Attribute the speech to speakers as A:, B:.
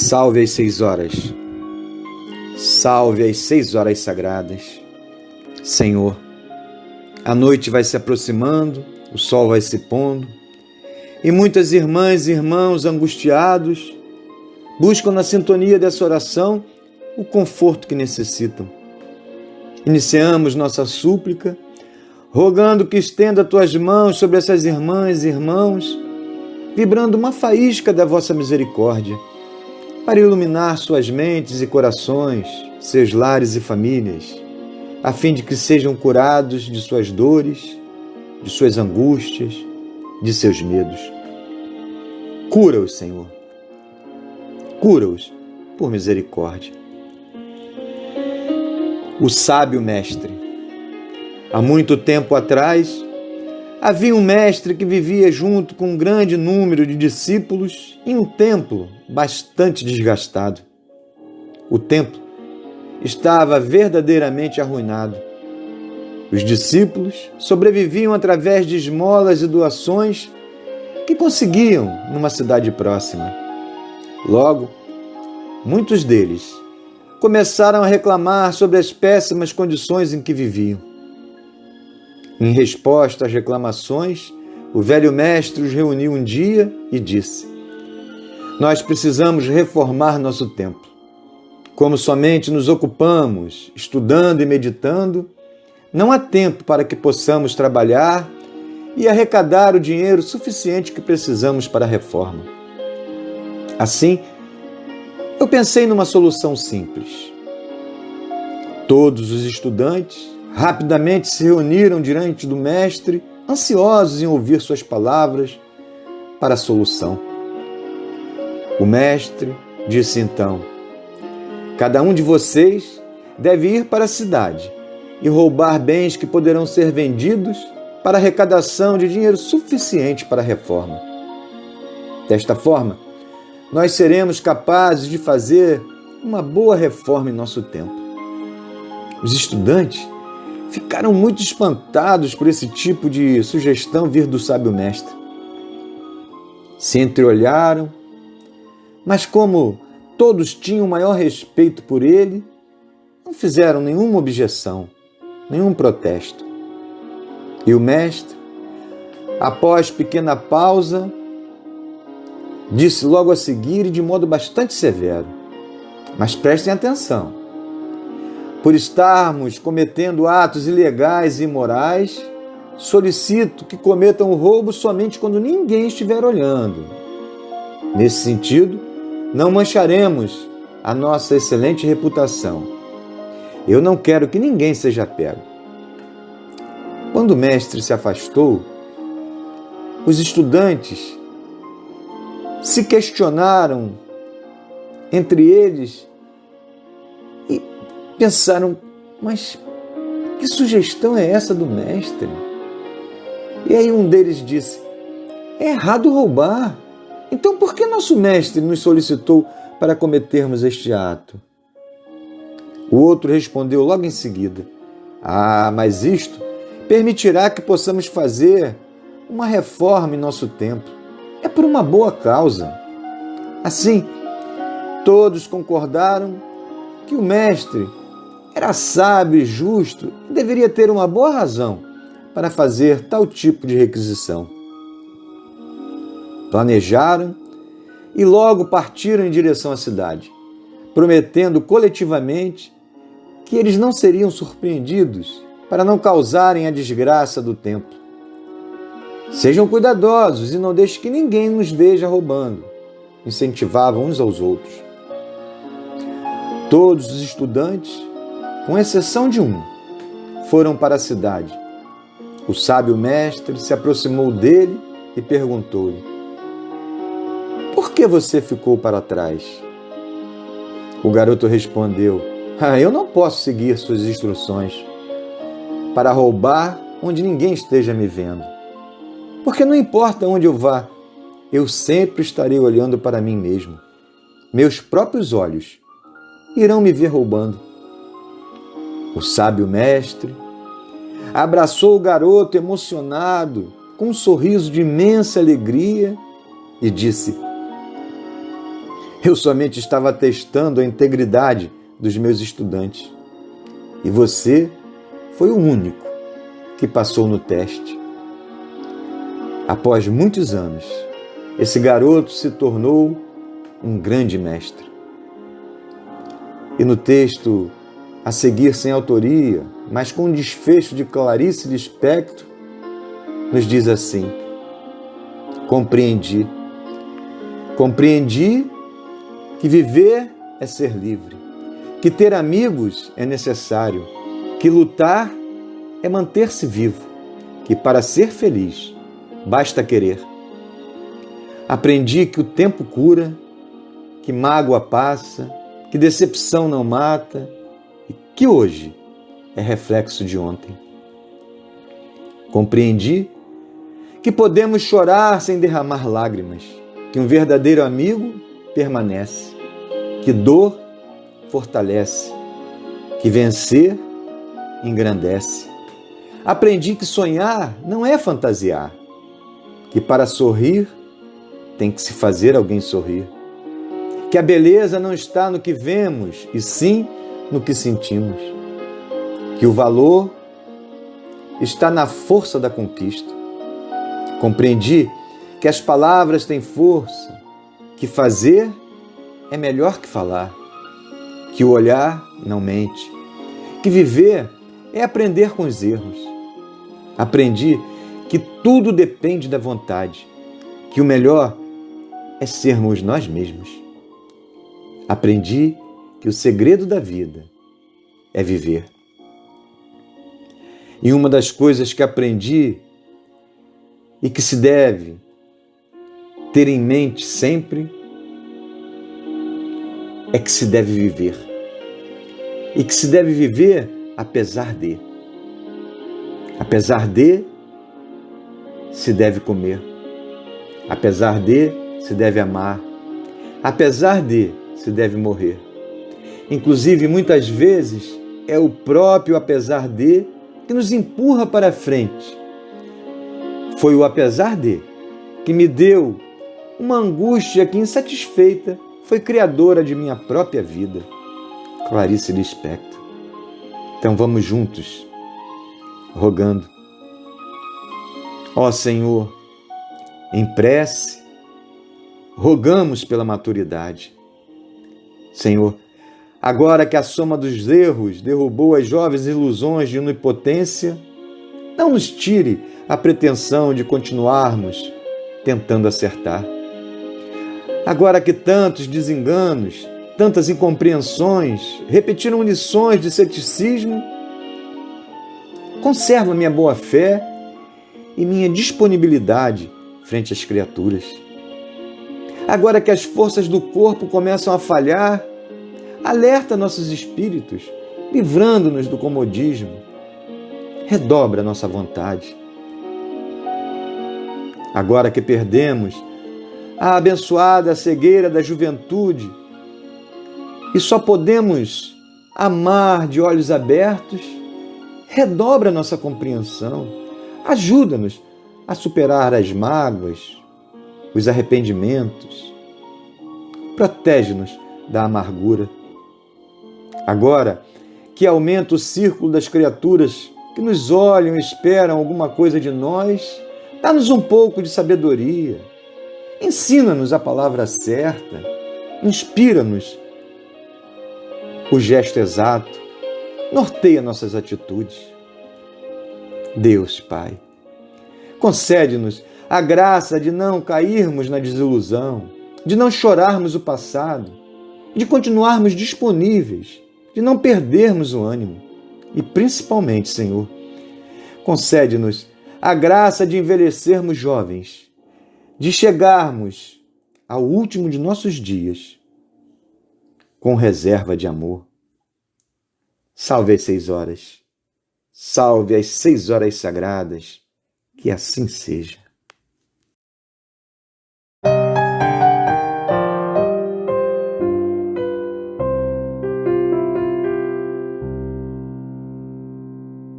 A: Salve às 6 horas. Salve às 6 horas sagradas. Senhor, a noite vai se aproximando, o sol vai se pondo, e muitas irmãs e irmãos angustiados buscam na sintonia dessa oração o conforto que necessitam. Iniciamos nossa súplica, rogando que estenda tuas mãos sobre essas irmãs e irmãos, vibrando uma faísca da vossa misericórdia, para iluminar suas mentes e corações, seus lares e famílias, a fim de que sejam curados de suas dores, de suas angústias, de seus medos. Cura-os, Senhor. Cura-os por misericórdia. O sábio mestre. Há muito tempo atrás, havia um mestre que vivia junto com um grande número de discípulos em um templo bastante desgastado. O templo estava verdadeiramente arruinado. Os discípulos sobreviviam através de esmolas e doações que conseguiam numa cidade próxima. Logo, muitos deles começaram a reclamar sobre as péssimas condições em que viviam. Em resposta às reclamações, o velho mestre os reuniu um dia e disse: nós precisamos reformar nosso templo. Como somente nos ocupamos estudando e meditando, não há tempo para que possamos trabalhar e arrecadar o dinheiro suficiente que precisamos para a reforma. Assim, eu pensei numa solução simples. Todos os estudantes rapidamente se reuniram diante do mestre, ansiosos em ouvir suas palavras para a solução. O mestre disse então: cada um de vocês deve ir para a cidade e roubar bens que poderão ser vendidos para arrecadação de dinheiro suficiente para a reforma. Desta forma, nós seremos capazes de fazer uma boa reforma em nosso templo. Os estudantes ficaram muito espantados por esse tipo de sugestão vir do sábio mestre. Se entreolharam, mas como todos tinham maior respeito por ele, não fizeram nenhuma objeção, nenhum protesto. E o mestre, após pequena pausa, disse logo a seguir e de modo bastante severo: mas prestem atenção. Por estarmos cometendo atos ilegais e imorais, solicito que cometam o roubo somente quando ninguém estiver olhando. Nesse sentido, não mancharemos a nossa excelente reputação. Eu não quero que ninguém seja pego. Quando o mestre se afastou, os estudantes se questionaram entre eles e pensaram: mas que sugestão é essa do mestre? E aí um deles disse: é errado roubar. Então por que nosso mestre nos solicitou para cometermos este ato? O outro respondeu logo em seguida: mas isto permitirá que possamos fazer uma reforma em nosso templo. É por uma boa causa. Assim, todos concordaram que o mestre era sábio e justo e deveria ter uma boa razão para fazer tal tipo de requisição. Planejaram e logo partiram em direção à cidade, prometendo coletivamente que eles não seriam surpreendidos para não causarem a desgraça do templo. Sejam cuidadosos e não deixem que ninguém nos veja roubando, incentivavam uns aos outros. Todos os estudantes, com exceção de um, foram para a cidade. O sábio mestre se aproximou dele e perguntou-lhe: por que você ficou para trás? O garoto respondeu: eu não posso seguir suas instruções para roubar onde ninguém esteja me vendo. Porque não importa onde eu vá, eu sempre estarei olhando para mim mesmo. Meus próprios olhos irão me ver roubando. O sábio mestre abraçou o garoto emocionado, com um sorriso de imensa alegria, e disse: Eu somente estava testando a integridade dos meus estudantes. E você foi o único que passou no teste. Após muitos anos, esse garoto se tornou um grande mestre. E no texto a seguir, sem autoria, mas com um desfecho de Clarice Lispector, nos diz assim: compreendi que viver é ser livre, que ter amigos é necessário, que lutar é manter-se vivo, que para ser feliz basta querer. Aprendi que o tempo cura, que mágoa passa, que decepção não mata e que hoje é reflexo de ontem. Compreendi que podemos chorar sem derramar lágrimas, que um verdadeiro amigo permanece, que dor fortalece, que vencer engrandece. Aprendi que sonhar não é fantasiar, que para sorrir tem que se fazer alguém sorrir, que a beleza não está no que vemos, e sim no que sentimos, que o valor está na força da conquista. Compreendi que as palavras têm força, que fazer é melhor que falar, que o olhar não mente, que viver é aprender com os erros. Aprendi que tudo depende da vontade, que o melhor é sermos nós mesmos. Aprendi que o segredo da vida é viver. E uma das coisas que aprendi e que se deve ter em mente sempre é que se deve viver. E que se deve viver apesar de. Apesar de, se deve comer. Apesar de, se deve amar. Apesar de, se deve morrer. Inclusive, muitas vezes, é o próprio apesar de que nos empurra para frente. Foi o apesar de que me deu uma angústia que, insatisfeita, foi criadora de minha própria vida. Clarice Lispector. Então vamos juntos, rogando. Ó Senhor, em prece, rogamos pela maturidade. Senhor, agora que a soma dos erros derrubou as jovens ilusões de onipotência, não nos tire a pretensão de continuarmos tentando acertar. Agora que tantos desenganos, tantas incompreensões repetiram lições de ceticismo, conserva minha boa fé e minha disponibilidade frente às criaturas. Agora que as forças do corpo começam a falhar, alerta nossos espíritos, livrando-nos do comodismo. Redobra nossa vontade. Agora que perdemos a abençoada cegueira da juventude e só podemos amar de olhos abertos, redobra nossa compreensão. Ajuda-nos a superar as mágoas, os arrependimentos. Protege-nos da amargura. Agora que aumenta o círculo das criaturas que nos olham e esperam alguma coisa de nós, dá-nos um pouco de sabedoria. Ensina-nos a palavra certa. Inspira-nos o gesto exato. Norteia nossas atitudes. Deus, Pai, concede-nos a graça de não cairmos na desilusão, de não chorarmos o passado, de continuarmos disponíveis, de não perdermos o ânimo. E principalmente, Senhor, concede-nos a graça de envelhecermos jovens, de chegarmos ao último de nossos dias com reserva de amor. Salve as 6 horas, salve as 6 horas sagradas, que assim seja.